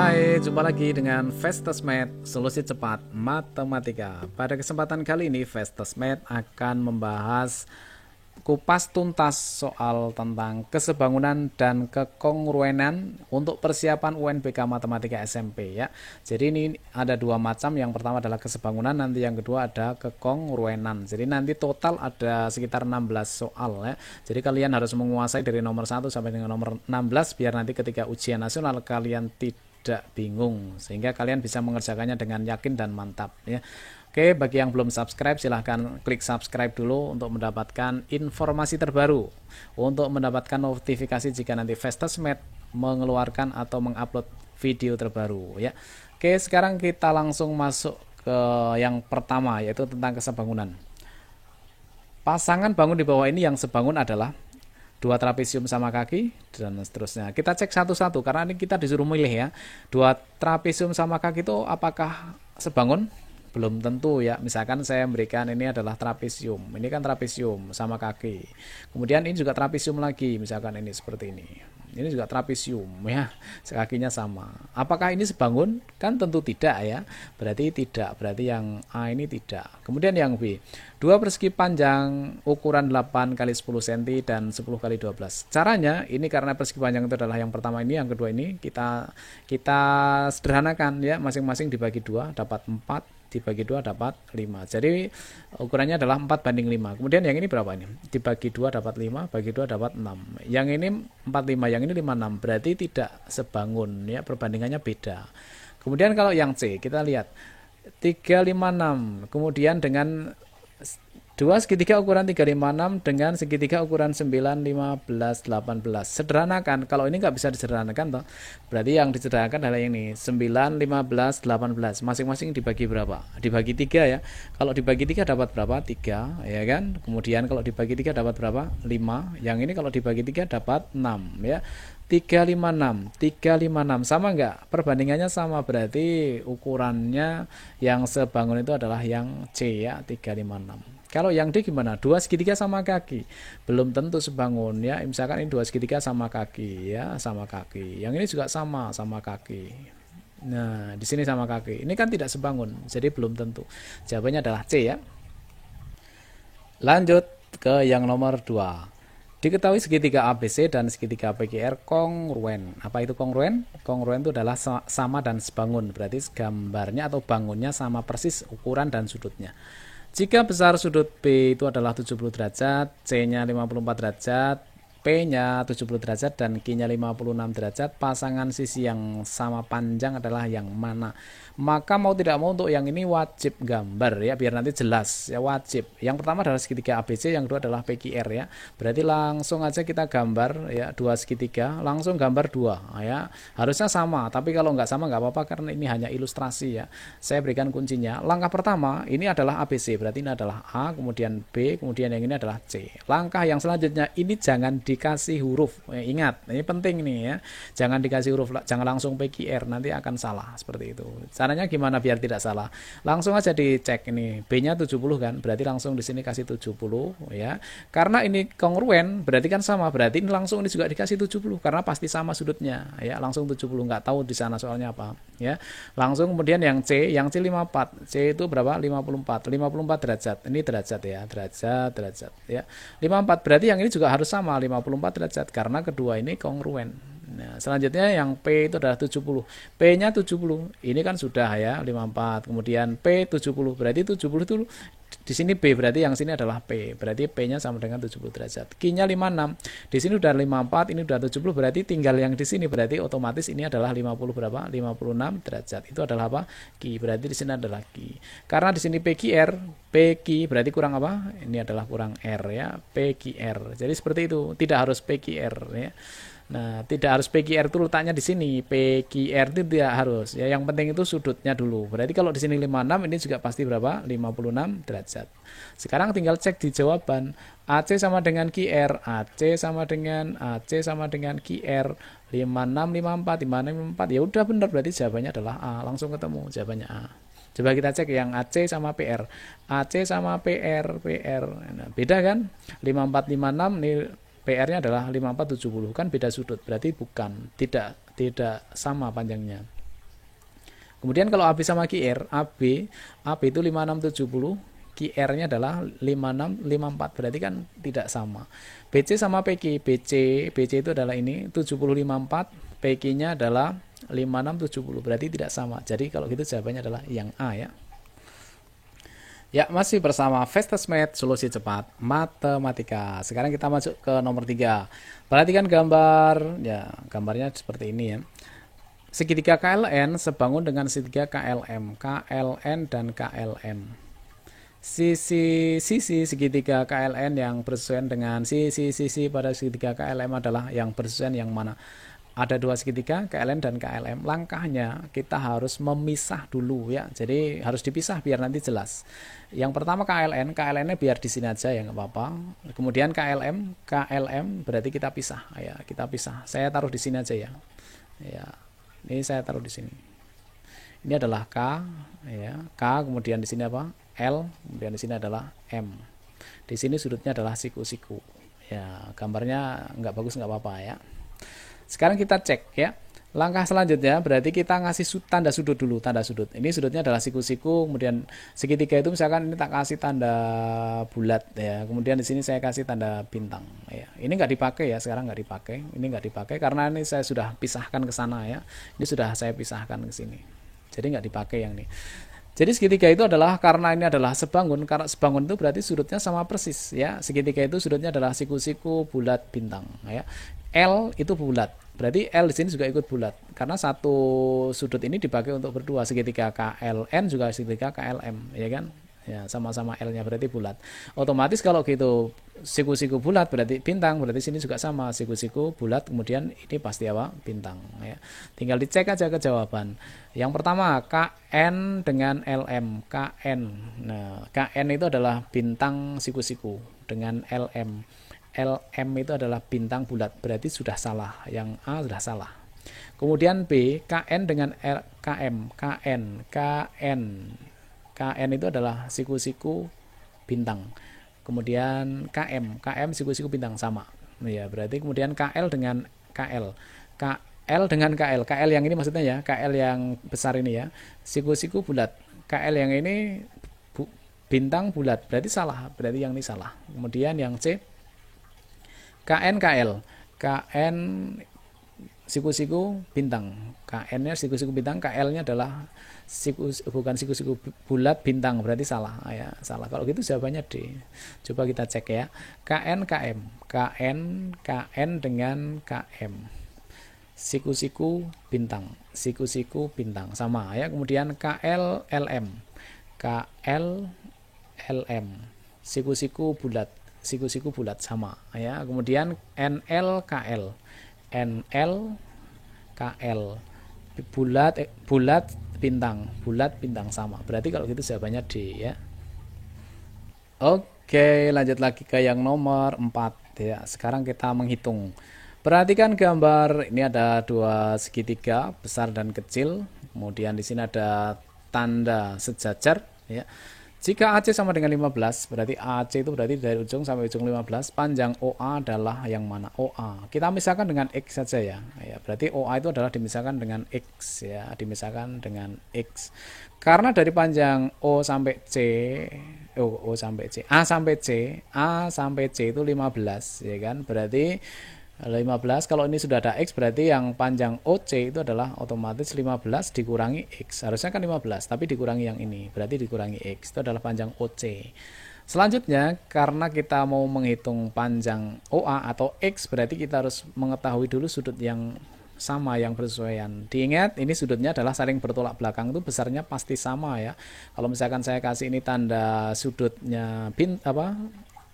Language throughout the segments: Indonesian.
Hai, jumpa lagi dengan Festusmed, solusi cepat matematika. Pada kesempatan kali ini, Festusmed akan membahas kupas tuntas soal tentang kesebangunan dan kekongruenan untuk persiapan UNBK Matematika SMP ya. Jadi ini ada dua macam, yang pertama adalah kesebangunan, nanti yang kedua ada kekongruenan. Jadi nanti total ada sekitar 16 soal ya. Jadi kalian harus menguasai dari nomor 1 sampai dengan nomor 16 biar nanti ketika ujian nasional kalian tidak bingung, sehingga kalian bisa mengerjakannya dengan yakin dan mantap ya. Oke, bagi yang belum subscribe silahkan klik subscribe dulu untuk mendapatkan informasi terbaru, untuk mendapatkan notifikasi jika nanti Festusmed mengeluarkan atau mengupload video terbaru ya. Oke, sekarang kita langsung masuk ke yang pertama, yaitu tentang kesebangunan. Pasangan bangun di bawah ini yang sebangun adalah dua trapesium sama kaki dan seterusnya. Kita cek satu-satu karena ini kita disuruh milih ya. Dua trapesium sama kaki itu apakah sebangun? Belum tentu ya. Misalkan saya memberikan ini adalah trapesium, ini kan trapesium sama kaki, kemudian ini juga trapesium lagi, misalkan ini seperti ini juga trapesium ya, kakinya sama. Apakah ini sebangun? Kan tentu tidak ya, berarti tidak, berarti yang A ini tidak. Kemudian yang B, dua persegi panjang ukuran 8 x 10 cm dan 10 x 12. Caranya ini karena persegi panjang itu adalah yang pertama ini, yang kedua ini kita sederhanakan ya, masing-masing dibagi 2 dapat 4, dibagi 2 dapat 5. Jadi ukurannya adalah 4:5. Kemudian yang ini berapa ini? Dibagi 2 dapat 5, bagi 2 dapat 6. Yang ini 45, yang ini 56. Berarti tidak sebangun ya, perbandingannya beda. Kemudian kalau yang C, kita lihat 356. Kemudian dengan dua segitiga ukuran 356 dengan segitiga ukuran 9, 15, 18. Sederhanakan. Kalau ini nggak bisa disederhanakan toh. Berarti yang disederhanakan adalah ini 9, 15, 18. Masing-masing dibagi berapa? Dibagi 3 ya. Kalau dibagi 3 dapat berapa? 3 ya kan. Kemudian kalau dibagi 3 dapat berapa? 5. Yang ini kalau dibagi 3 dapat 6 ya. 356 sama enggak? Perbandingannya sama, berarti ukurannya yang sebangun itu adalah yang C ya, 356. Kalau yang D gimana? Dua segitiga sama kaki, belum tentu sebangun ya. Misalkan ini dua segitiga sama kaki ya, sama kaki. Yang ini juga sama kaki. Nah, di sini sama kaki. Ini kan tidak sebangun, jadi belum tentu. Jawabannya adalah C ya. Lanjut ke yang nomor 2. Diketahui segitiga ABC dan segitiga PQR kongruen. Apa itu kongruen? Kongruen itu adalah sama dan sebangun. Berarti gambarnya atau bangunnya sama persis ukuran dan sudutnya. Jika besar sudut B itu adalah 70 derajat, C-nya 54 derajat, P-nya 70 derajat, dan Q-nya 56 derajat, pasangan sisi yang sama panjang adalah yang mana? Maka mau tidak mau untuk yang ini wajib gambar ya, biar nanti jelas ya, wajib. Yang pertama adalah segitiga ABC, yang kedua adalah PQR ya. Berarti langsung aja kita gambar ya, dua segitiga, langsung gambar 2 ya. Harusnya sama, tapi kalau nggak sama nggak apa-apa karena ini hanya ilustrasi ya. Saya berikan kuncinya. Langkah pertama ini adalah ABC, berarti ini adalah A, kemudian B, kemudian yang ini adalah C. Langkah yang selanjutnya ini jangan dikasih huruf. Ingat, ini penting nih ya. Jangan dikasih huruf, jangan langsung PQR, nanti akan salah seperti itu. Caranya gimana biar tidak salah? Langsung aja dicek ini, B-nya 70 kan, berarti langsung di sini kasih 70 ya. Karena ini kongruen, berarti kan sama, berarti ini langsung ini juga dikasih 70 karena pasti sama sudutnya ya, langsung 70, nggak tahu di sana soalnya apa ya. Langsung kemudian yang C 54. C itu berapa? 54 derajat. Ini derajat ya, derajat ya. 54 berarti yang ini juga harus sama 54 derajat karena kedua ini kongruen. Nah, selanjutnya yang P itu adalah 70. P-nya 70. Ini kan sudah ya, 54. Kemudian P 70. Berarti 70 itu di sini B, berarti yang sini adalah P. Berarti P-nya sama dengan 70 derajat. Q-nya 56. Di sini udah 54, ini udah 70, berarti tinggal yang di sini. Berarti otomatis ini adalah 50 berapa? 56 derajat. Itu adalah apa? Q. Berarti di sini adalah Q. Karena di sini PQR, PQ berarti kurang apa? Ini adalah kurang R ya, PQR. Jadi seperti itu, tidak harus PQR ya. Nah, tidak harus PQR itu letaknya di sini. PQR itu tidak harus. Ya, yang penting itu sudutnya dulu. Berarti kalau di sini 56, ini juga pasti berapa? 56 derajat. Sekarang tinggal cek di jawaban. AC sama dengan QR, AC sama dengan QR, 56, 54, 56, 54. Ya udah benar, berarti jawabannya adalah A. Langsung ketemu jawabannya A. Coba kita cek yang AC sama PR. AC sama PR. Nah, beda kan? 54, 56 ini PR-nya adalah 5470, kan beda sudut, berarti bukan, tidak sama panjangnya. Kemudian kalau AB sama QR, AB itu 5670, QR-nya adalah 5654, berarti kan tidak sama. BC sama PQ, BC itu adalah ini 7054, PQ-nya adalah 5670, berarti tidak sama. Jadi kalau gitu jawabannya adalah yang A ya. Ya, masih bersama Fastest Math, solusi cepat matematika. Sekarang kita masuk ke nomor 3. Perhatikan gambar, ya gambarnya seperti ini ya. Segitiga KLN sebangun dengan segitiga KLM, KLN dan KLM. Sisi segitiga KLN yang bersesuaian dengan sisi pada segitiga KLM adalah yang bersesuaian yang mana? Ada dua segitiga KLN dan KLM. Langkahnya kita harus memisah dulu ya. Jadi harus dipisah biar nanti jelas. Yang pertama KLN-nya biar di sini aja ya nggak apa-apa. Kemudian KLM berarti kita pisah ya, kita pisah. Saya taruh di sini aja ya. Ya. Ini saya taruh di sini. Ini adalah K ya. K kemudian di sini apa? L, kemudian di sini adalah M. Di sini sudutnya adalah siku-siku. Ya, gambarnya nggak bagus nggak apa-apa ya. Sekarang kita cek ya. Langkah selanjutnya berarti kita ngasih tanda sudut dulu, tanda sudut. Ini sudutnya adalah siku-siku, kemudian segitiga itu misalkan ini tak kasih tanda bulat ya. Kemudian di sini saya kasih tanda bintang ya. Ini nggak dipakai ya, sekarang nggak dipakai. Ini nggak dipakai karena ini saya sudah pisahkan ke sana ya. Ini sudah saya pisahkan ke sini. Jadi nggak dipakai yang ini. Jadi segitiga itu adalah karena ini adalah sebangun, karena sebangun itu berarti sudutnya sama persis ya. Segitiga itu sudutnya adalah siku-siku bulat bintang ya. L itu bulat. Berarti L di sini juga ikut bulat karena satu sudut ini dipakai untuk berdua. Segitiga KLN juga segitiga KLM, ya kan? Ya, sama-sama L-nya berarti bulat. Otomatis kalau gitu siku-siku bulat berarti bintang, berarti sini juga sama siku-siku bulat, kemudian ini pasti apa? Bintang ya. Tinggal dicek aja ke jawaban. Yang pertama KN dengan LM, KN. Nah, KN itu adalah bintang siku-siku dengan LM. LM itu adalah bintang bulat, berarti sudah salah. Yang A sudah salah. Kemudian B, KN dengan KM, KN itu adalah siku-siku bintang. Kemudian KM siku-siku bintang sama. Ya, berarti kemudian KL dengan KL. KL dengan KL yang ini maksudnya ya, KL yang besar ini ya, siku-siku bulat. KL yang ini bintang bulat, berarti salah, berarti yang ini salah. Kemudian yang C, KN siku-siku bintang. KN-nya siku-siku bintang, KL-nya adalah bukan siku-siku bulat bintang, berarti salah ya, salah. Kalau gitu jawabannya D. Coba kita cek ya. KN dengan KM. Siku-siku bintang sama ya. Kemudian KL LM. Siku-siku bulat sama ya. Kemudian NL KL bulat bintang sama. Berarti kalau gitu jawabannya D ya. Oke, lanjut lagi ke yang nomor 4 ya. Sekarang kita menghitung. Perhatikan gambar, ini ada dua segitiga besar dan kecil. Kemudian di sini ada tanda sejajar ya. Jika AC sama dengan 15, berarti AC itu berarti dari ujung sampai ujung 15, panjang OA adalah yang mana? OA. Kita misalkan dengan X saja ya. Ya, berarti OA itu adalah dimisahkan dengan X ya, dimisahkan dengan X. Karena dari panjang A sampai C itu 15 ya kan? Berarti 15, kalau ini sudah ada X berarti yang panjang OC itu adalah otomatis 15 dikurangi X. Harusnya kan 15 tapi dikurangi yang ini, berarti dikurangi X, itu adalah panjang OC. Selanjutnya karena kita mau menghitung panjang OA atau X, berarti kita harus mengetahui dulu sudut yang sama, yang bersesuaian. Diingat ini sudutnya adalah saling bertolak belakang, itu besarnya pasti sama ya. Kalau misalkan saya kasih ini tanda sudutnya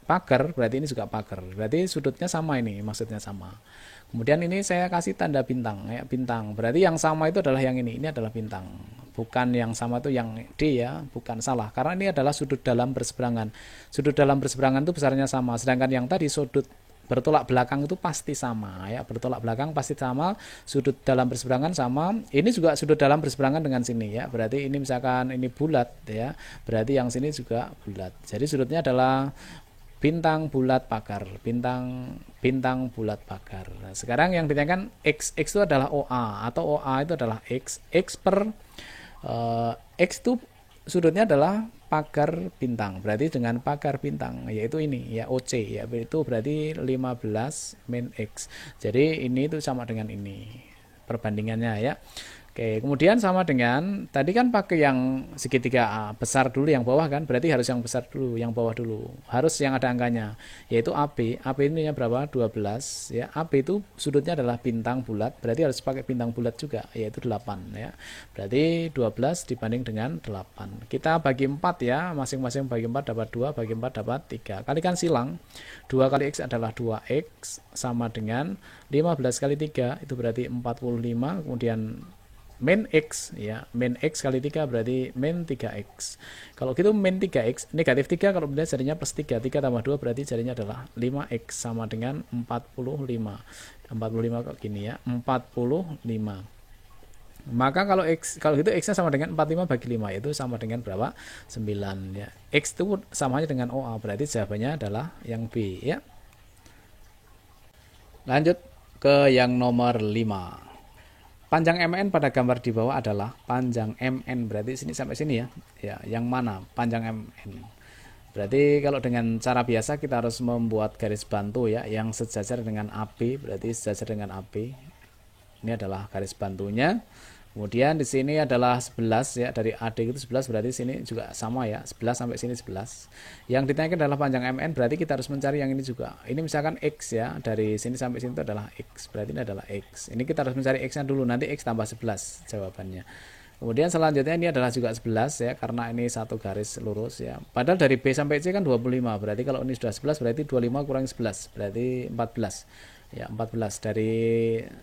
pagar, berarti ini juga pagar, berarti sudutnya sama, ini maksudnya sama. Kemudian ini saya kasih tanda bintang ya, bintang, berarti yang sama itu adalah yang ini adalah bintang, bukan yang sama itu yang D ya, bukan, salah, karena ini adalah sudut dalam berseberangan. Sudut dalam berseberangan itu besarnya sama, sedangkan yang tadi sudut bertolak belakang itu pasti sama ya, bertolak belakang pasti sama, sudut dalam berseberangan sama. Ini juga sudut dalam berseberangan dengan sini ya, berarti ini misalkan ini bulat ya, berarti yang sini juga bulat. Jadi sudutnya adalah bintang bulat pagar, bintang bulat pagar. Nah, sekarang yang ditanyakan X itu adalah OA atau OA itu adalah X per X itu sudutnya adalah pagar bintang. Berarti dengan pagar bintang yaitu ini ya OC ya, itu berarti 15 min X. Jadi ini itu sama dengan ini perbandingannya ya. Oke, kemudian sama dengan tadi kan pakai yang segitiga besar dulu yang bawah kan, berarti harus yang besar dulu, yang bawah dulu. Harus yang ada angkanya, yaitu AB. AB ini berapa? 12 ya. AB itu sudutnya adalah bintang bulat, berarti harus pakai bintang bulat juga, yaitu 8 ya. Berarti 12 dibanding dengan 8. Kita bagi 4 ya, masing-masing bagi 4 dapat 2, bagi 4 dapat 3. Kalikan silang. 2 kali X adalah 2X sama dengan 15 kali 3 itu berarti 45, kemudian min X ya, min X kali 3 berarti min 3X. Kalau gitu min 3X, negatif 3 kalau benda jadinya plus 3, 3 tambah 2 berarti jadinya adalah 5X sama dengan 45. 45 kok gini ya, 45. Maka kalau gitu X nya sama dengan 45 bagi 5 itu sama dengan berapa? 9 ya. X itu samanya dengan OA, berarti jawabannya adalah yang B ya. Lanjut ke yang nomor 5. Panjang MN pada gambar di bawah adalah panjang MN, berarti sini sampai sini ya. Ya, yang mana panjang MN? Berarti kalau dengan cara biasa kita harus membuat garis bantu ya, yang sejajar dengan AB, berarti sejajar dengan AB. Ini adalah garis bantunya. Kemudian di sini adalah 11 ya, dari AD itu 11, berarti sini juga sama ya, 11 sampai sini 11. Yang ditanyakan adalah panjang MN, berarti kita harus mencari yang ini juga. Ini misalkan X ya, dari sini sampai sini itu adalah X, berarti ini adalah X. Ini kita harus mencari X-nya dulu, nanti X tambah 11 jawabannya. Kemudian selanjutnya ini adalah juga 11 ya, karena ini satu garis lurus ya. Padahal dari B sampai C kan 25, berarti kalau ini sudah 11 berarti 25 kurang 11, berarti 14. Ya 14 dari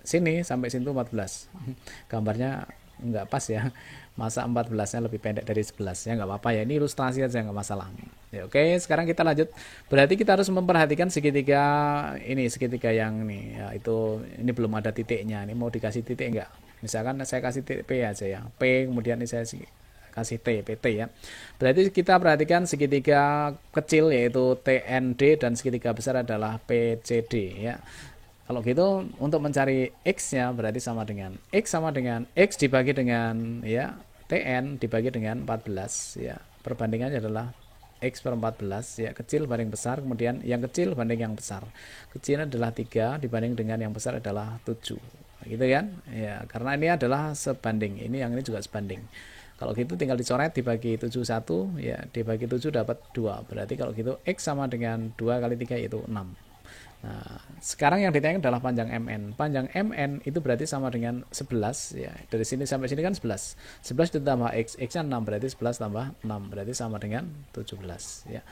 sini sampai sini 14. Gambarnya nggak pas ya, masa 14 nya lebih pendek dari 11 ya, nggak apa-apa ya, ini ilustrasi aja nggak masalah ya. Oke, sekarang kita lanjut. Berarti kita harus memperhatikan segitiga ini, segitiga yang nih ya, itu ini belum ada titiknya, ini mau dikasih titik nggak? Misalkan saya kasih titik P aja ya, P, kemudian ini saya kasih T, PT ya. Berarti kita perhatikan segitiga kecil yaitu TND dan segitiga besar adalah PCD ya. Kalau gitu untuk mencari X-nya berarti sama dengan X dibagi dengan ya TN dibagi dengan 14 ya. Perbandingannya adalah X per 14 ya, kecil banding besar, kemudian yang kecil banding yang besar. Kecil adalah 3 dibanding dengan yang besar adalah 7. Gitu kan? Ya, karena ini adalah sebanding. Ini yang ini juga sebanding. Kalau gitu tinggal dicoret dibagi 71 ya, dibagi 7 dapat 2. Berarti kalau gitu X sama dengan 2 kali 3 yaitu 6. Nah, sekarang yang ditanyakan adalah panjang MN. Panjang MN itu berarti sama dengan 11 ya. Dari sini sampai sini kan 11. 11 ditambah X, X-nya 6 berarti 11 tambah 6 berarti sama dengan 17 ya.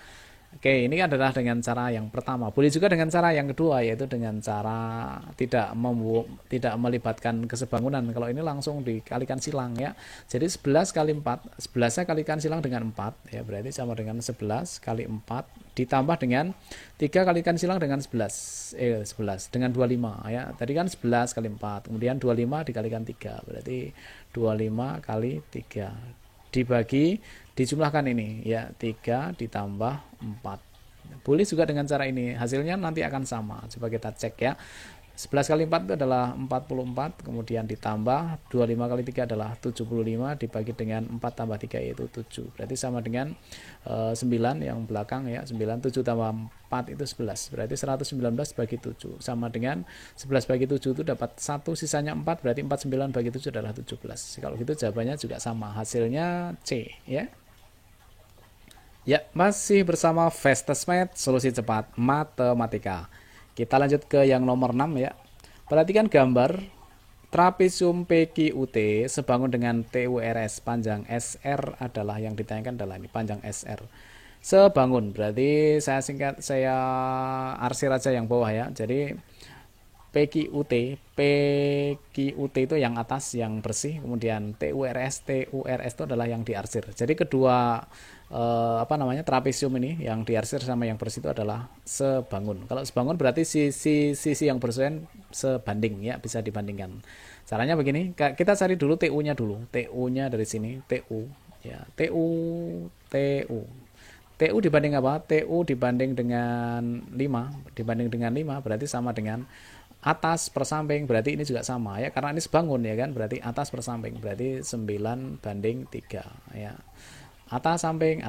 Oke, ini adalah dengan cara yang pertama. Boleh juga dengan cara yang kedua, yaitu dengan cara tidak melibatkan kesebangunan. Kalau ini langsung dikalikan silang ya. Jadi 11 kali 4, 11-nya kalikan silang dengan 4 ya, berarti sama dengan 11 kali 4 ditambah dengan 3 kalikan silang dengan 11 dengan 25 ya. Tadi kan 11 kali 4, kemudian 25 dikalikan 3, berarti 25 kali 3 dibagi dijumlahkan ini ya, 3 ditambah 4. Boleh juga dengan cara ini, hasilnya nanti akan sama. Coba kita cek ya. 11 kali 4 itu adalah 44, kemudian ditambah 25 kali 3 adalah 75, dibagi dengan 4 tambah 3 yaitu 7. Berarti sama dengan 9 yang belakang ya, 9, 7 tambah 4 itu 11. Berarti 119 bagi 7 sama dengan 11 bagi 7 itu dapat 1, sisanya 4, berarti 49 bagi 7 adalah 17. Kalau gitu jawabannya juga sama, hasilnya C ya. Ya, masih bersama Fastest solusi cepat matematika. Kita lanjut ke yang nomor 6 ya. Perhatikan gambar trapesium PQT sebangun dengan TURS, panjang SR adalah yang ditanyakan adalah ini, panjang SR. Sebangun, berarti saya arsir aja yang bawah ya. Jadi PQT itu yang atas yang bersih, kemudian TURS itu adalah yang diarsir. Jadi kedua trapesium ini yang diarsir sama yang bersih itu adalah sebangun. Kalau sebangun berarti sisi yang bersih sebanding ya, bisa dibandingkan. Caranya begini, kita cari dulu TU-nya dulu. TU-nya dari sini, TU ya, TU dibanding apa? TU dibanding dengan 5 berarti sama dengan atas per samping berarti ini juga sama ya, karena ini sebangun ya kan, berarti atas per samping berarti 9 banding 3 ya. Atas samping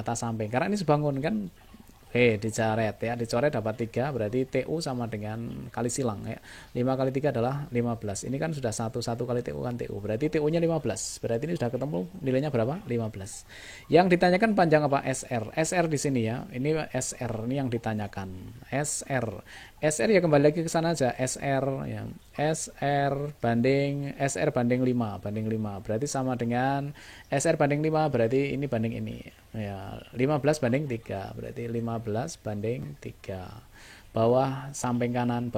karena ini sebangun kan. Oke, dicoret ya, dicoret dapat 3 berarti TU sama dengan kali silang ya. 5 kali 3 adalah 15. Ini kan sudah 1 kali TU kan TU. Berarti TU-nya 15. Berarti ini sudah ketemu nilainya berapa? 15. Yang ditanyakan panjang apa? SR. SR di sini ya. Ini SR ini yang ditanyakan. SR. SR ya kembali lagi ke sana aja. SR ya. SR banding 5 berarti sama dengan SR banding 5 berarti ini banding ini ya, 15 banding 3 berarti 15 banding 3, bawah samping kanan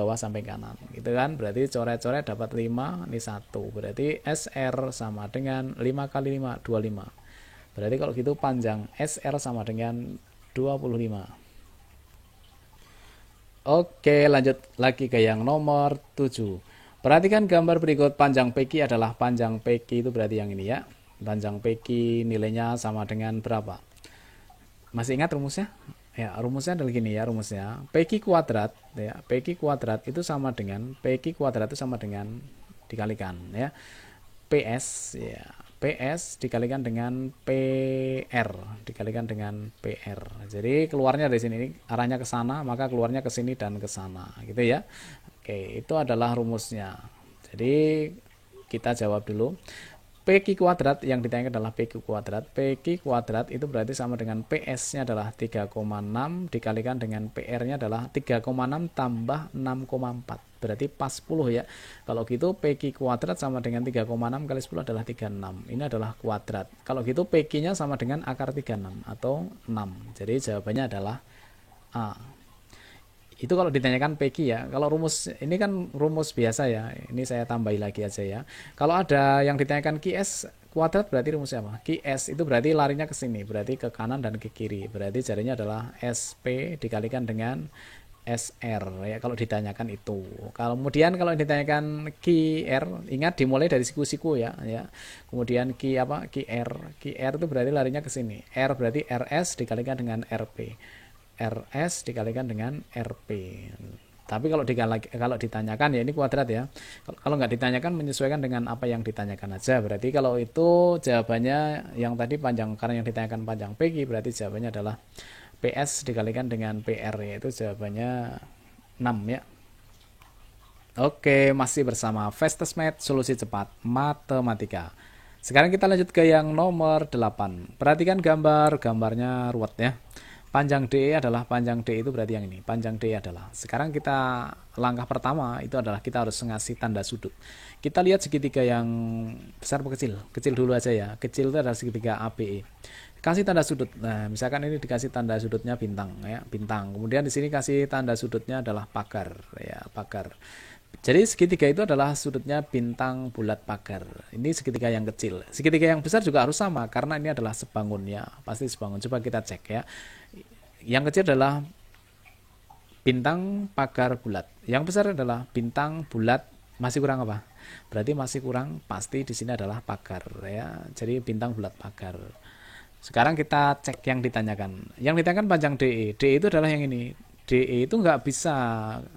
gitu kan, berarti coret-coret dapat 5, ini 1 berarti SR sama dengan 5 kali 5 25, berarti kalau gitu panjang SR sama dengan 25. Oke, lanjut lagi ke yang nomor 7. Perhatikan gambar berikut. Panjang PQ adalah panjang PQ itu berarti yang ini ya. Panjang PQ nilainya sama dengan berapa? Masih ingat rumusnya? Ya, rumusnya adalah gini ya, rumusnya. PQ kuadrat ya, PQ kuadrat itu sama dengan dikalikan ya. PS ya. PS dikalikan dengan PR, Jadi keluarnya dari sini, arahnya ke sana, maka keluarnya ke sini dan ke sana, gitu ya. Oke, itu adalah rumusnya. Jadi kita jawab dulu. PQ kuadrat yang ditanyakan adalah PQ kuadrat. PQ kuadrat itu berarti sama dengan PS-nya adalah 3,6 dikalikan dengan PR-nya adalah 3,6 tambah 6,4. Berarti pas 10 ya. Kalau gitu PQ kuadrat sama dengan 3,6 kali 10 adalah 36. Ini adalah kuadrat. Kalau gitu PQ-nya sama dengan akar 36 atau 6. Jadi jawabannya adalah A. Itu kalau ditanyakan PQ ya. Kalau rumus ini kan rumus biasa ya. Ini saya tambahi lagi aja ya. Kalau ada yang ditanyakan QS kuadrat berarti rumusnya apa? QS itu berarti larinya ke sini, berarti ke kanan dan ke kiri. Berarti jadinya adalah SP dikalikan dengan SR ya kalau ditanyakan itu. Kemudian kalau ditanyakan QR, ingat dimulai dari siku-siku ya. Kemudian QR itu berarti larinya ke sini. R berarti RS dikalikan dengan RP. RS dikalikan dengan RP. Tapi kalau ditanyakan ya ini kuadrat ya. Kalau nggak ditanyakan menyesuaikan dengan apa yang ditanyakan aja. Berarti kalau itu jawabannya yang tadi panjang, karena yang ditanyakan panjang PQ berarti jawabannya adalah PS dikalikan dengan PR, yaitu jawabannya 6 ya. Oke, masih bersama Fastest Math, solusi cepat matematika. Sekarang kita lanjut ke yang nomor 8. Perhatikan gambarnya ruwet ya. Panjang DE itu berarti yang ini. Panjang DE adalah. Sekarang kita langkah pertama itu adalah kita harus ngasih tanda sudut. Kita lihat segitiga yang besar atau kecil? Kecil dulu aja ya. Kecil itu adalah segitiga ABE. Kasih tanda sudut. Nah, misalkan ini dikasih tanda sudutnya bintang ya, bintang. Kemudian di sini kasih tanda sudutnya adalah pagar ya, pagar. Jadi segitiga itu adalah sudutnya bintang bulat pagar. Ini segitiga yang kecil. Segitiga yang besar juga harus sama karena ini adalah sebangun ya, pasti sebangun. Coba kita cek ya. Yang kecil adalah bintang pagar bulat. Yang besar adalah bintang bulat. Masih kurang apa? Berarti masih kurang, pasti di sini adalah pagar ya. Jadi bintang bulat pagar. Sekarang kita cek yang ditanyakan. Yang ditanyakan panjang DE. DE itu adalah yang ini. DE itu nggak bisa,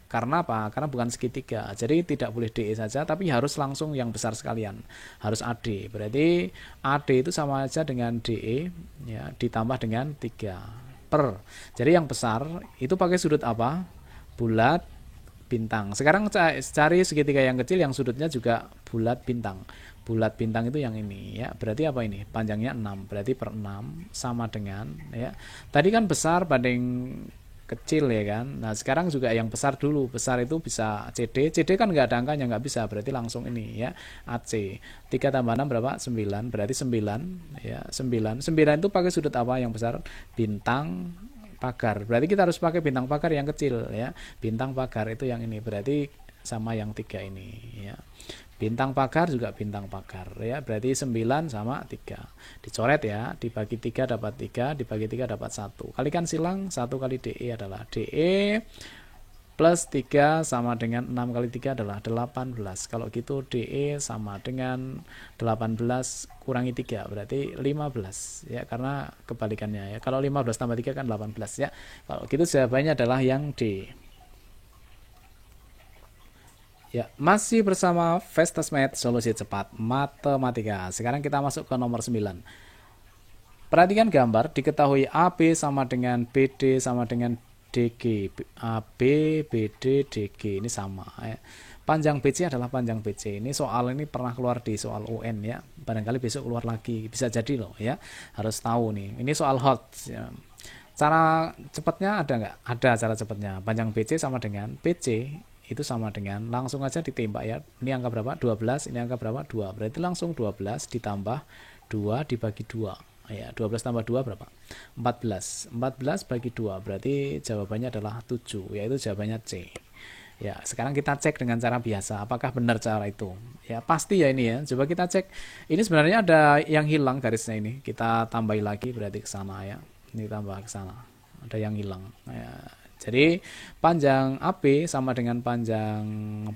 karena apa? Karena bukan segitiga. Jadi tidak boleh DE saja, tapi harus langsung yang besar sekalian. Harus AD. Berarti AD itu sama aja dengan DE ya, ditambah dengan 3 per. Jadi yang besar itu pakai sudut apa? Bulat bintang. Sekarang cari segitiga yang kecil yang sudutnya juga bulat bintang. Bulat bintang itu yang ini ya. Berarti apa ini? Panjangnya 6. Berarti per 6 sama dengan ya. Tadi kan besar banding kecil ya kan. Nah, sekarang juga yang besar dulu. Besar itu bisa CD. CD kan nggak ada angkanya, nggak bisa. Berarti langsung ini ya. AC. 3 tambah 6 berapa? 9. Berarti 9 ya. 9 itu pakai sudut apa yang besar? Bintang pagar. Berarti kita harus pakai bintang pagar yang kecil ya. Bintang pagar itu yang ini. Berarti sama yang 3 ini ya. Bintang pagar juga bintang pagar ya. Berarti 9 sama 3. Dicoret ya. Dibagi 3 dapat 3, dibagi 3 dapat 1. Kalikan silang, 1 kali DE adalah DE plus 3 sama dengan 6 kali 3 adalah 18. Kalau gitu DE sama dengan 18 kurangi 3 berarti 15 ya, karena kebalikannya ya. Kalau 15 tambah 3 kan 18 ya. Kalau gitu jawabannya adalah yang D. Ya, masih bersama Festasmed Solusi Cepat Matematika. Sekarang kita masuk ke nomor 9. Perhatikan gambar, diketahui AB sama dengan BD sama dengan DG. AB, BD, DG ini sama ya. Panjang BC adalah panjang BC. Ini soal ini pernah keluar di soal UN ya. Barangkali besok keluar lagi, bisa jadi loh ya. Harus tahu nih. Ini soal hot ya. Cara cepatnya ada nggak? Ada cara cepatnya. Panjang BC sama dengan BC itu sama dengan langsung aja ditembak ya. Ini angka berapa? 12, ini angka berapa? 2. Berarti langsung 12 ditambah 2 dibagi 2. Ya, 12 tambah 2 berapa? 14. 14 bagi 2 berarti jawabannya adalah 7, yaitu jawabannya C. Ya, sekarang kita cek dengan cara biasa, apakah benar cara itu? Ya, pasti ya ini ya. Coba kita cek. Ini sebenarnya ada yang hilang garisnya ini. Kita tambahin lagi berarti ke sana ya. Ini tambah ke sana. Ada yang hilang. Ya. Jadi panjang AB sama dengan panjang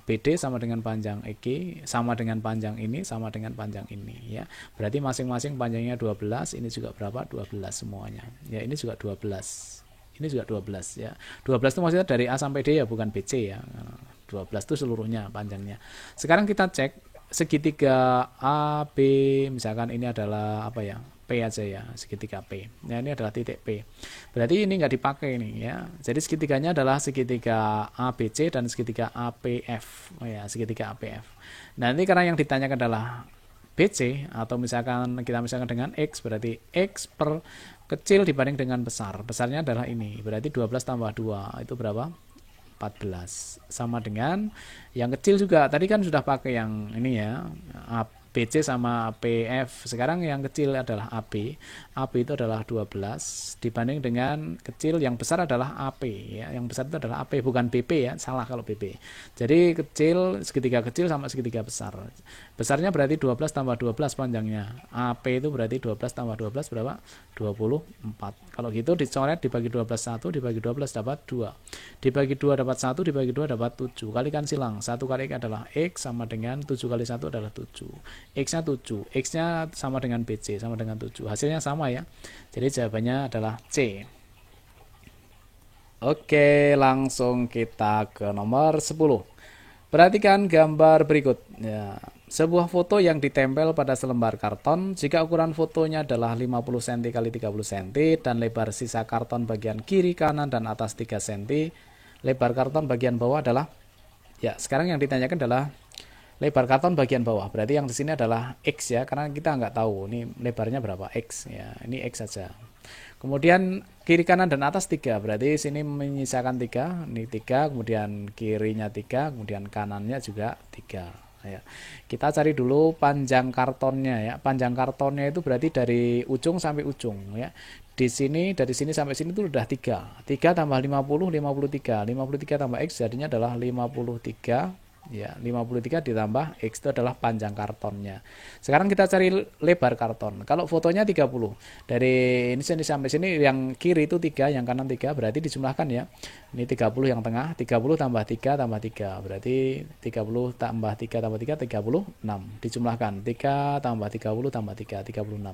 BD sama dengan panjang EG sama dengan panjang ini sama dengan panjang ini ya. Berarti masing-masing panjangnya 12, ini juga berapa? 12 semuanya. Ya, ini juga 12. Ini juga 12 ya. 12 itu maksudnya dari A sampai D ya, bukan BC ya. 12 itu seluruhnya panjangnya. Sekarang kita cek segitiga AB, misalkan ini adalah apa ya? P aja ya, segitiga P. Nah, ini adalah titik P. Berarti ini nggak dipakai nih ya. Jadi segitiganya adalah segitiga ABC dan segitiga APF. Oh ya, segitiga APF. Nah, ini karena yang ditanyakan adalah BC atau misalkan kita misalkan dengan X, berarti X per kecil dibanding dengan besar. Besarnya adalah ini. Berarti 12 tambah 2 itu berapa? 14. Sama dengan yang kecil juga. Tadi kan sudah pakai yang ini ya. BC sama PF. Sekarang yang kecil adalah AB. AB itu adalah 12 dibanding dengan kecil, yang besar adalah AP ya. Yang besar itu adalah AP, bukan BP ya. Salah kalau BP. Jadi kecil, segitiga kecil sama segitiga besar. Besarnya berarti 12 tambah 12 panjangnya. AP itu berarti 12 tambah 12 berapa? 24. Kalau gitu dicoret, dibagi 12 1, dibagi 12 dapat 2. Dibagi 2 dapat 1, dibagi 2 dapat 7. Kalikan silang. 1 kali X adalah X sama dengan 7 kali 1 adalah 7. X-nya 7, X-nya sama dengan BC, sama dengan 7. Hasilnya sama ya. Jadi jawabannya adalah C. Oke, langsung kita ke nomor 10. Perhatikan gambar berikut. Ya, sebuah foto yang ditempel pada selembar karton. Jika ukuran fotonya adalah 50 cm x 30 cm dan lebar sisa karton bagian kiri, kanan, dan atas 3 cm, lebar karton bagian bawah adalah, ya sekarang yang ditanyakan adalah lebar karton bagian bawah. Berarti yang di sini adalah X ya, karena kita nggak tahu ini lebarnya berapa, X ya. Ini X saja. Kemudian kiri, kanan, dan atas 3. Berarti sini menyisakan 3, ini 3, kemudian kirinya 3, kemudian kanannya juga 3 ya. Kita cari dulu panjang kartonnya ya. Panjang kartonnya itu berarti dari ujung sampai ujung ya. Di sini, dari sini sampai sini itu udah 3. 3 tambah 50, 53. 53 tambah X jadinya adalah 53. Ya, 53 ditambah X itu adalah panjang kartonnya. Sekarang kita cari lebar karton. Kalau fotonya 30. Dari ini sampai sini, yang kiri itu 3, yang kanan 3, berarti dijumlahkan ya. Ini 30 yang tengah, 30 tambah 3 tambah 3. Berarti 30 tambah 3 tambah 3, 36. Dijumlahkan 3 tambah 30 tambah 3, 36. Nah,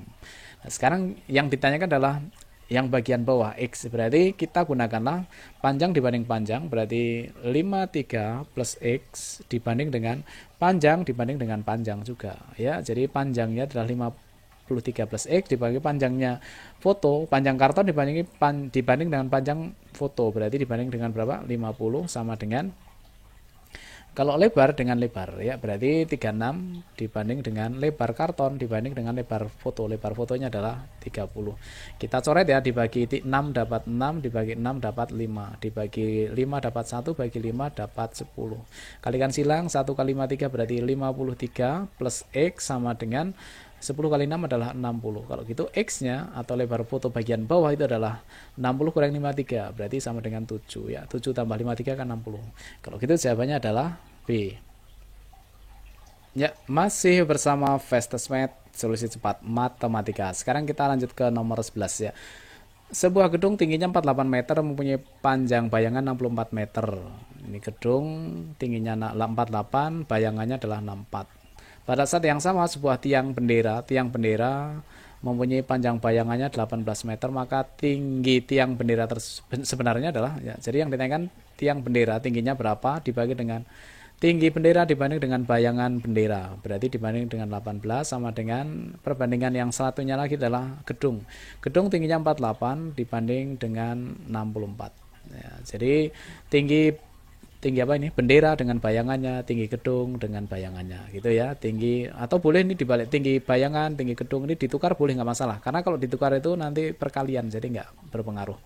sekarang yang ditanyakan adalah yang bagian bawah X, berarti kita gunakanlah panjang dibanding panjang, berarti 53 plus X dibanding dengan panjang dibanding dengan panjang juga ya. Jadi panjangnya adalah 53 plus X dibagi panjangnya foto, panjang karton dibanding dengan panjang foto, berarti dibanding dengan berapa? 50 sama dengan, kalau lebar dengan lebar ya, berarti 36 dibanding dengan lebar karton dibanding dengan lebar foto. Lebar fotonya adalah 30. Kita coret ya, dibagi 6 dapat 6, dibagi 6 dapat 5, dibagi 5 dapat 1, bagi 5 dapat 10. Kalikan silang, 1 kali 5 3 berarti 53 plus X sama dengan 10 kali 6 adalah 60. Kalau gitu X-nya atau lebar foto bagian bawah itu adalah 60 kurang 53. Berarti sama dengan 7 ya. 7 tambah 53 kan 60. Kalau gitu jawabannya adalah B. Ya, masih bersama Festasmed Solusi Cepat Matematika. Sekarang kita lanjut ke nomor 11 ya. Sebuah gedung tingginya 48 meter mempunyai panjang bayangan 64 meter. Ini gedung tingginya 48, bayangannya adalah 64. Pada saat yang sama, sebuah tiang bendera mempunyai panjang bayangannya 18 meter, maka tinggi tiang bendera sebenarnya adalah ya, jadi yang ditanyakan tiang bendera tingginya berapa dibagi dengan tinggi bendera dibanding dengan bayangan bendera, berarti dibanding dengan 18 sama dengan perbandingan yang satunya lagi adalah gedung. Gedung tingginya 48 dibanding dengan 64. Ya, jadi tinggi apa ini? Bendera dengan bayangannya, tinggi gedung dengan bayangannya, gitu ya. Tinggi atau boleh ini dibalik, tinggi bayangan, tinggi gedung ini ditukar boleh nggak masalah. Karena kalau ditukar itu nanti perkalian, jadi nggak berpengaruh.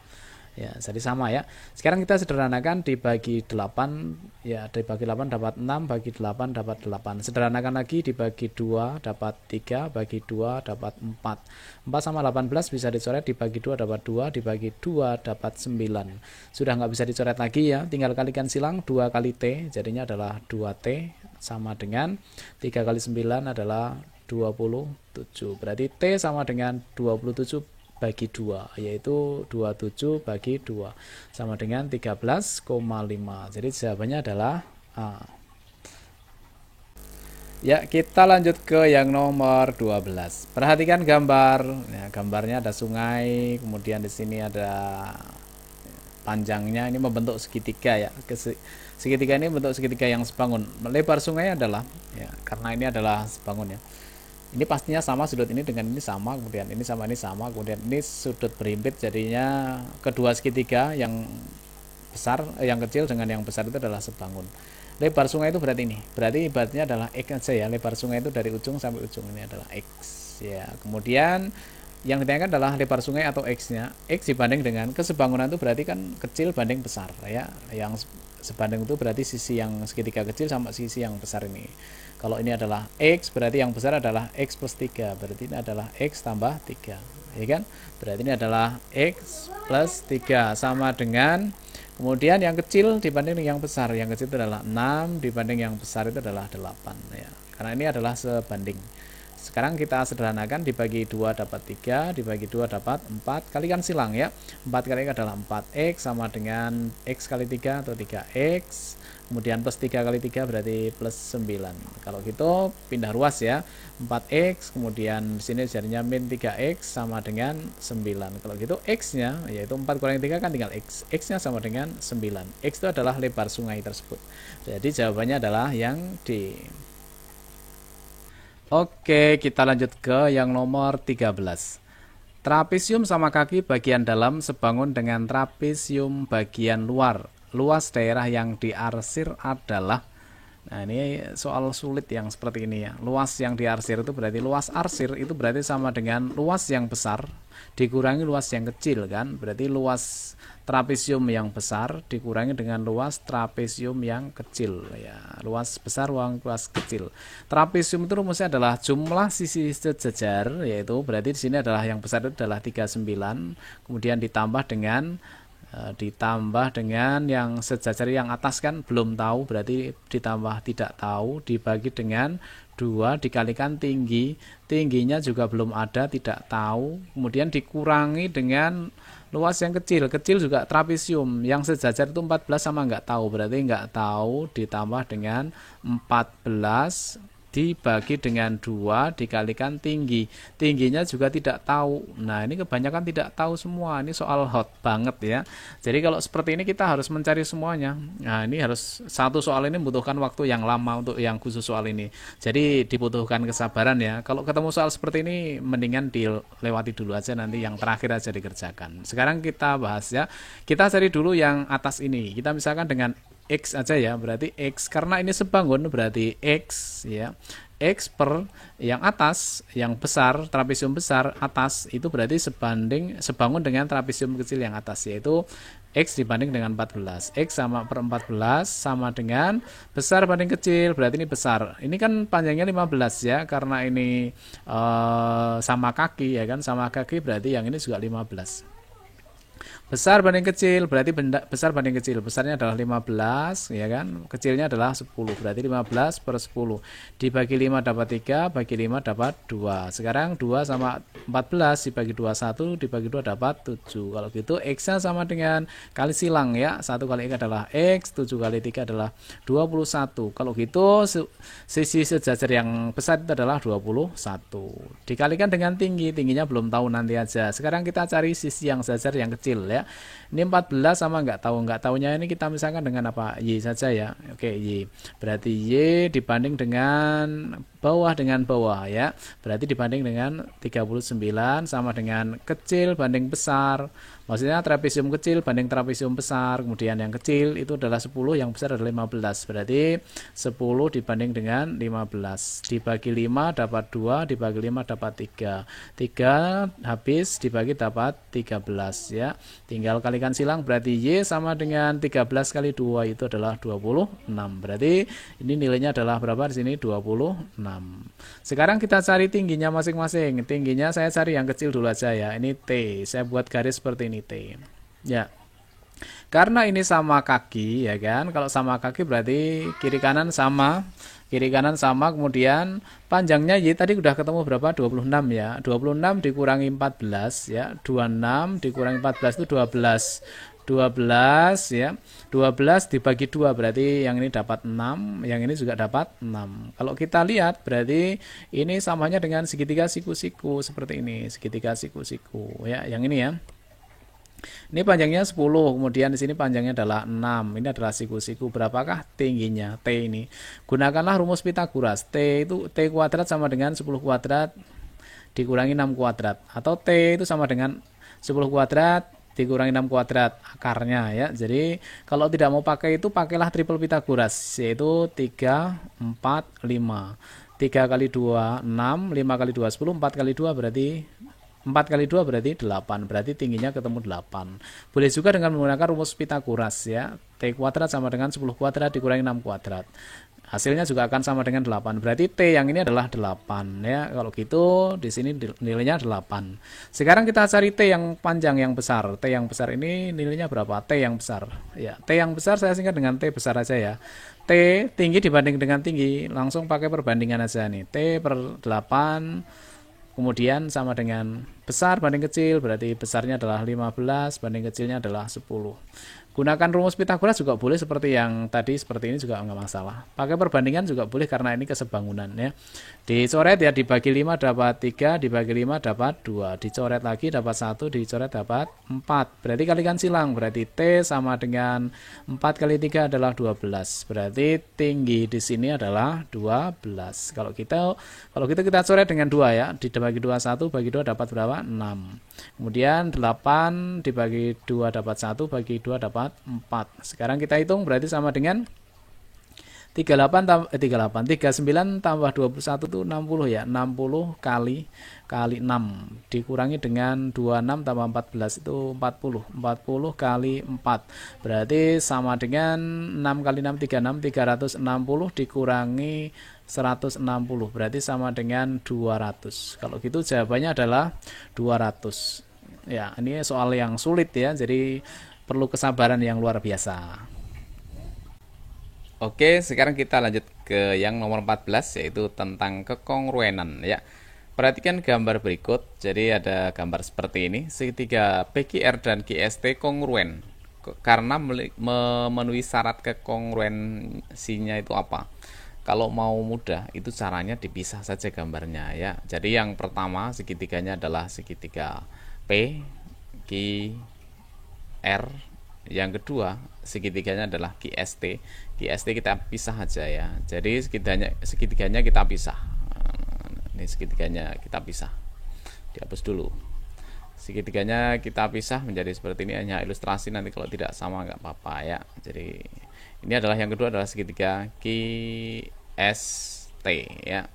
Ya, jadi sama ya. Sekarang kita sederhanakan dibagi 8, ya dibagi 8 dapat 6, bagi 8 dapat 8. Sederhanakan lagi dibagi 2 dapat 3, bagi 2 dapat 4. 4 sama 18 bisa dicoret, dibagi 2 dapat 2, dibagi 2 dapat 9. Sudah nggak bisa dicoret lagi ya, tinggal kalikan silang 2 kali T, jadinya adalah 2T sama dengan 3 kali 9 adalah 27. Berarti T sama dengan 27 bagi 2, yaitu 27 bagi 2 sama dengan 13,5. Jadi jawabannya adalah A. Ya, kita lanjut ke yang nomor 12. Perhatikan gambar. Ya, gambarnya ada sungai, kemudian di sini ada panjangnya, ini membentuk segitiga ya. Segitiga ini membentuk segitiga yang sebangun. Lebar sungai adalah, ya, karena ini adalah sebangun ya. Ini pastinya sama, sudut ini dengan ini sama, kemudian ini sama, kemudian ini sudut berhimpit, jadinya kedua segitiga yang besar, yang kecil dengan yang besar itu adalah sebangun. Lebar sungai itu berarti ini, berarti ibaratnya adalah X saja ya, lebar sungai itu dari ujung sampai ujung, ini adalah X ya. Kemudian yang ditanyakan adalah lebar sungai atau X-nya. X dibanding dengan kesebangunan itu berarti kan kecil banding besar ya. Yang sebanding itu berarti sisi yang segitiga kecil sama sisi yang besar ini. Kalau ini adalah X, berarti yang besar adalah X plus 3, berarti ini adalah X tambah 3, ya kan? Berarti ini adalah X plus 3 sama dengan, kemudian yang kecil dibanding yang besar, yang kecil itu adalah 6, dibanding yang besar itu adalah 8 ya. Karena ini adalah sebanding. Sekarang kita sederhanakan, dibagi 2 dapat 3, dibagi 2 dapat 4, kalikan silang ya. 4 kali adalah 4X sama dengan X kali 3 atau 3X, kemudian plus 3 kali 3 berarti plus 9. Kalau gitu pindah ruas ya, 4X, kemudian di sini jadinya min 3X sama dengan 9. Kalau gitu X-nya yaitu 4 kurangi 3 kan tinggal X. X-nya sama dengan 9. X itu adalah lebar sungai tersebut. Jadi jawabannya adalah yang D. Oke, kita lanjut ke yang nomor 13. Trapesium sama kaki bagian dalam sebangun dengan trapesium bagian luar. Luas daerah yang diarsir adalah, nah ini soal sulit yang seperti ini ya. Luas yang diarsir itu berarti, luas arsir itu berarti sama dengan luas yang besar dikurangi luas yang kecil kan. Berarti luas trapesium yang besar dikurangi dengan luas trapesium yang kecil ya. Luas besar luas kecil. Trapesium itu rumusnya adalah jumlah sisi sejajar, yaitu berarti di sini adalah yang besar itu adalah 39, kemudian ditambah dengan yang sejajar yang atas kan belum tahu, berarti ditambah tidak tahu, dibagi dengan 2, dikalikan tingginya juga belum ada, tidak tahu, kemudian dikurangi dengan luas yang kecil juga trapesium, yang sejajar itu 14 sama nggak tahu, berarti nggak tahu ditambah dengan 14 dibagi dengan 2 dikalikan tingginya juga tidak tahu. Nah ini kebanyakan tidak tahu semua, ini soal hot banget ya. Jadi kalau seperti ini kita harus mencari semuanya. Nah ini harus, satu soal ini membutuhkan waktu yang lama untuk yang khusus soal ini, jadi dibutuhkan kesabaran ya. Kalau ketemu soal seperti ini mendingan dilewati dulu aja, nanti yang terakhir aja dikerjakan. Sekarang kita bahas ya, kita cari dulu yang atas ini. Kita misalkan dengan X aja ya, berarti X karena ini sebangun berarti X ya, X per yang atas, yang besar, trapesium besar atas itu berarti sebangun dengan trapesium kecil yang atas, yaitu X dibanding dengan 14. X sama per 14 sama dengan besar banding kecil, berarti ini besar. Ini kan panjangnya 15 ya, karena ini sama kaki ya kan, sama kaki berarti yang ini juga 15. Besar banding kecil berarti besar banding kecil, besarnya adalah 15 ya kan, kecilnya adalah 10, berarti 15 per 10 dibagi 5 dapat 3, bagi 5 dapat 2. Sekarang 2 sama 14 dibagi 2 1, dibagi 2 dapat 7. Kalau gitu X nya sama dengan kali silang ya, 1 kali X adalah X, 7 kali 3 adalah 21. Kalau gitu sisi sejajar yang besar itu adalah 21 dikalikan dengan tingginya belum tahu, nanti aja. Sekarang kita cari sisi yang sejajar yang kecil ya. ya. Ini 14 sama nggak tahu. Nggak tahunya ini kita misalkan dengan apa? Y saja ya. Oke, Y. Berarti Y dibanding dengan bawah ya. Berarti dibanding dengan 39 sama dengan kecil banding besar. Maksudnya trapesium kecil banding trapesium besar. Kemudian yang kecil itu adalah 10, yang besar adalah 15. Berarti 10 dibanding dengan 15. Dibagi 5 dapat 2, dibagi 5 dapat 3. 3 habis dibagi dapat 13 ya. Tinggal kalikan silang, berarti Y sama dengan 13 kali 2 itu adalah 26. Berarti ini nilainya adalah berapa di sini? 26. Sekarang kita cari tingginya masing-masing. Tingginya saya cari yang kecil dulu aja ya. Ini T. Saya buat garis seperti ini T. Ya. Karena ini sama kaki ya kan. Kalau sama kaki berarti kiri kanan sama. Kiri kanan sama, kemudian panjangnya Y tadi udah ketemu berapa? 26 ya. 26 dikurangi 14 ya. 26 dikurangi 14 itu 12. 12 ya. 12 dibagi 2 berarti yang ini dapat 6, yang ini juga dapat 6. Kalau kita lihat berarti ini samanya dengan segitiga siku-siku seperti ini, segitiga siku-siku ya, yang ini ya. Ini panjangnya 10, kemudian di sini panjangnya adalah 6. Ini adalah siku-siku. Berapakah tingginya T ini? Gunakanlah rumus Pitagoras. T itu T kuadrat sama dengan 10 kuadrat dikurangi 6 kuadrat, atau T itu sama dengan 10 kuadrat dikurangi 6 kuadrat akarnya ya. Jadi kalau tidak mau pakai itu pakailah triple Pitagoras, yaitu 3, 4, 5. 3 kali 2 6, 5 kali 2 10, 4 kali 2 berarti 4 kali 2 berarti 8. Berarti tingginya ketemu 8. Boleh juga dengan menggunakan rumus Pitagoras ya. T kuadrat sama dengan 10 kuadrat dikurangi 6 kuadrat. Hasilnya juga akan sama dengan 8. Berarti T yang ini adalah 8 ya. Kalau gitu di sini nilainya 8. Sekarang kita cari T yang panjang yang besar. T yang besar ini nilainya berapa? T yang besar. Ya, T yang besar saya singkat dengan T besar aja ya. T tinggi dibanding dengan tinggi, langsung pakai perbandingan aja nih. T per 8 kemudian sama dengan besar banding kecil, berarti besarnya adalah 15, banding kecilnya adalah 10. Gunakan rumus Pitagoras juga boleh seperti yang tadi, seperti ini juga nggak masalah. Pakai perbandingan juga boleh karena ini kesebangunan ya. Dicoret ya, dibagi 5 dapat 3, dibagi 5 dapat 2. Dicoret lagi dapat 1, dicoret dapat 4. Berarti kalikan silang, berarti T sama dengan 4 kali 3 adalah 12. Berarti tinggi di sini adalah 12. Kalau kita coret dengan 2 ya, dibagi 2 1, bagi 2 dapat berapa? 6. Kemudian 8 dibagi 2 dapat 1, bagi 2 dapat 4. Sekarang kita hitung berarti sama dengan 39 tambah 21 itu 60 ya. 60 kali 6 dikurangi dengan 26 tambah 14 itu 40. 40 kali 4 berarti sama dengan 6 kali 6 36, 360 dikurangi 160 berarti sama dengan 200. Kalau gitu jawabannya adalah 200. Ya, ini soal yang sulit ya. Jadi perlu kesabaran yang luar biasa. Oke, sekarang kita lanjut ke yang nomor 14, yaitu tentang kekongruenan ya. Perhatikan gambar berikut. Jadi ada gambar seperti ini. Segitiga PQR dan QST kongruen karena memenuhi syarat kekongruensinya itu apa? Kalau mau mudah itu caranya dipisah saja gambarnya ya. Jadi yang pertama segitiganya adalah segitiga P, Q, R. Yang kedua segitiganya adalah QST. QST kita pisah aja ya. Jadi segitiganya kita pisah. Ini segitiganya kita pisah. Dihapus dulu. Segitiganya kita pisah menjadi seperti ini, hanya ilustrasi, nanti kalau tidak sama nggak apa-apa ya. Jadi ini adalah yang kedua adalah segitiga QST ya.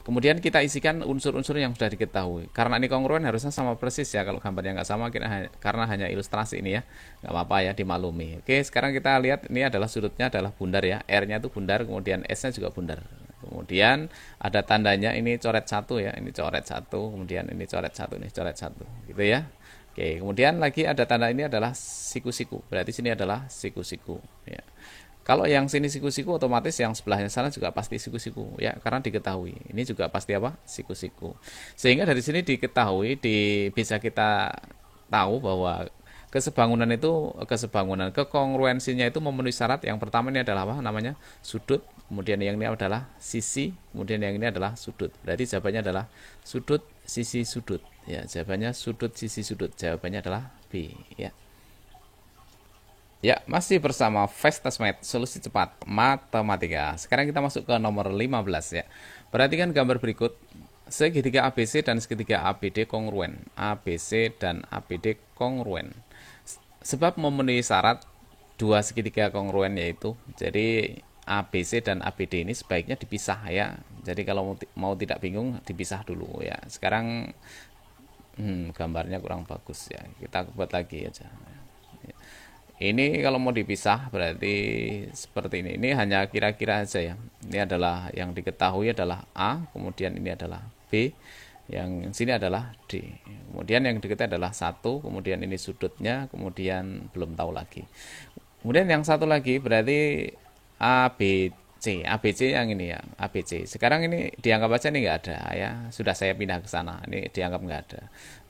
Kemudian kita isikan unsur-unsur yang sudah diketahui. Karena ini kongruen harusnya sama persis ya. Kalau gambarnya nggak sama karena hanya ilustrasi ini ya, nggak apa-apa ya, dimaklumi. Oke, sekarang kita lihat ini adalah sudutnya adalah bundar ya. R-nya itu bundar, kemudian S-nya juga bundar. Kemudian ada tandanya, ini coret 1 ya, ini coret 1, kemudian ini coret 1, ini coret 1, gitu ya. Oke, kemudian lagi ada tanda ini adalah siku-siku. Berarti sini adalah siku-siku ya. Kalau yang sini siku-siku, otomatis yang sebelahnya sana juga pasti siku-siku ya, karena diketahui. Ini juga pasti apa? Siku-siku. Sehingga dari sini diketahui, bisa kita tahu bahwa kesebangunan kekongruensinya itu memenuhi syarat. Yang pertama ini adalah apa namanya? Sudut. Kemudian yang ini adalah sisi, kemudian yang ini adalah sudut. Berarti jawabannya adalah sudut, sisi, sudut. Ya, jawabannya sudut, sisi, sudut. Jawabannya adalah B, ya. Ya, masih bersama Fast Test Math, solusi cepat matematika. Sekarang kita masuk ke nomor 15 ya. Perhatikan gambar berikut. Segitiga ABC dan segitiga ABD kongruen. ABC dan ABD kongruen. Sebab memenuhi syarat dua segitiga kongruen yaitu, jadi ABC dan ABD ini sebaiknya dipisah ya. Jadi kalau mau tidak bingung dipisah dulu ya. Sekarang gambarnya kurang bagus ya. Kita buat lagi aja. Ini kalau mau dipisah berarti seperti ini. Ini hanya kira-kira aja ya. Ini adalah yang diketahui adalah A, kemudian ini adalah B, yang sini adalah D. Kemudian yang diketahui adalah 1, kemudian ini sudutnya, kemudian belum tahu lagi. Kemudian yang satu lagi berarti ABC. ABC yang ini ya, ABC. Sekarang ini dianggap aja nih nggak ada ya. Sudah saya pindah ke sana. Ini dianggap nggak ada.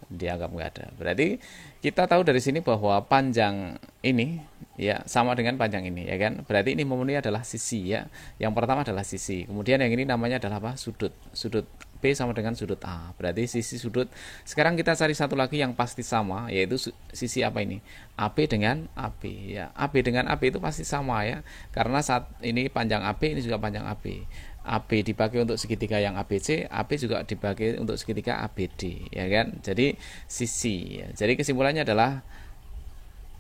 Dianggap nggak ada. Berarti kita tahu dari sini bahwa panjang ini ya sama dengan panjang ini ya kan. Berarti ini memenuhi adalah sisi ya. Yang pertama adalah sisi. Kemudian yang ini namanya adalah apa? Sudut. Sudut B sama dengan sudut A. Berarti sisi sudut. Sekarang kita cari satu lagi yang pasti sama, yaitu sisi apa ini? AB dengan AB ya. AB dengan AB itu pasti sama ya. Karena saat ini panjang AB, ini juga panjang AB. AB dipakai untuk segitiga yang ABC, AB juga dipakai untuk segitiga ABD, ya kan? Jadi sisi. Ya. Jadi kesimpulannya adalah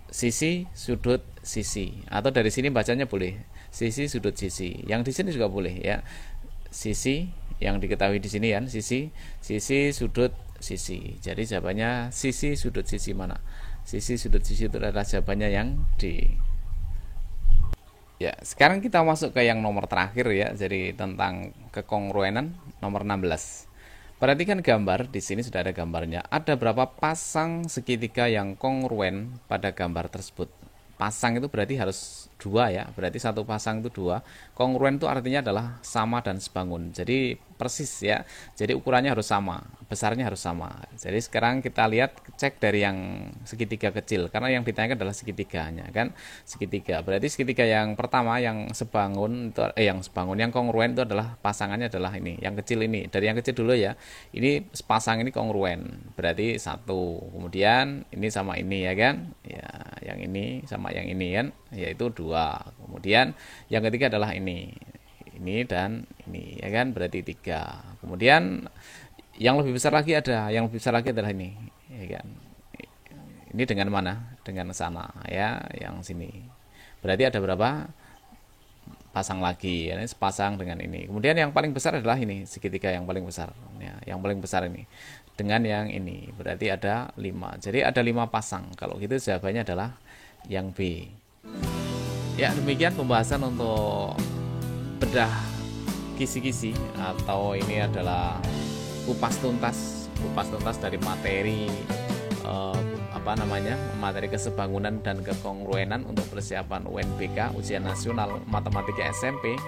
sisi, sudut, sisi. Atau dari sini bacanya boleh sisi, sudut, sisi. Yang di sini juga boleh ya. Sisi yang diketahui di sini kan, sisi, sudut, sisi. Jadi jawabannya sisi, sudut, sisi mana? Sisi, sudut, sisi itu adalah jawabannya yang D. Ya, sekarang kita masuk ke yang nomor terakhir ya, jadi tentang kekongruenan nomor 16. Perhatikan gambar, di sini sudah ada gambarnya. Ada berapa pasang segitiga yang kongruen pada gambar tersebut? Pasang itu berarti harus dua ya, berarti satu pasang itu dua. Kongruen itu artinya adalah sama dan sebangun. Jadi persis ya. Jadi ukurannya harus sama, besarnya harus sama. Jadi sekarang kita lihat, cek dari yang segitiga kecil, karena yang ditanyakan adalah segitiganya kan. Segitiga. Berarti segitiga yang pertama yang sebangun itu yang kongruen itu adalah pasangannya adalah ini, yang kecil ini. Dari yang kecil dulu ya. Ini pasang ini kongruen. Berarti satu. Kemudian ini sama ini ya kan? Ya, yang ini sama yang ini kan, yaitu 2. Kemudian yang ketiga adalah ini dan ini ya kan, berarti 3. Kemudian yang lebih besar lagi adalah ini ya kan. Ini dengan mana? Dengan sana ya, yang sini. Berarti ada berapa pasang lagi ya, ini sepasang dengan ini. Kemudian yang paling besar adalah ini, segitiga yang paling besar ya, yang paling besar ini dengan yang ini, berarti ada 5. Jadi ada 5 pasang. Kalau gitu jawabannya adalah yang B. Ya, demikian pembahasan untuk bedah kisi-kisi, atau ini adalah kupas tuntas dari materi materi kesebangunan dan kekongruenan untuk persiapan UNBK, ujian nasional matematika SMP.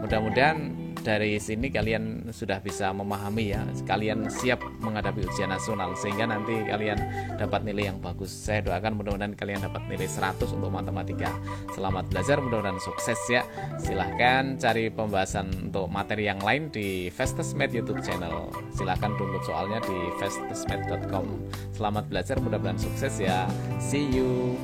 Mudah-mudahan dari sini kalian sudah bisa memahami ya, kalian siap menghadapi ujian nasional sehingga nanti kalian dapat nilai yang bagus. Saya doakan mudah-mudahan kalian dapat nilai 100 untuk matematika. Selamat belajar, mudah-mudahan sukses ya. Silahkan cari pembahasan untuk materi yang lain di Fast Test Math YouTube channel. Silahkan download soalnya di fasttestmath.com. Selamat belajar, mudah-mudahan sukses ya. See you.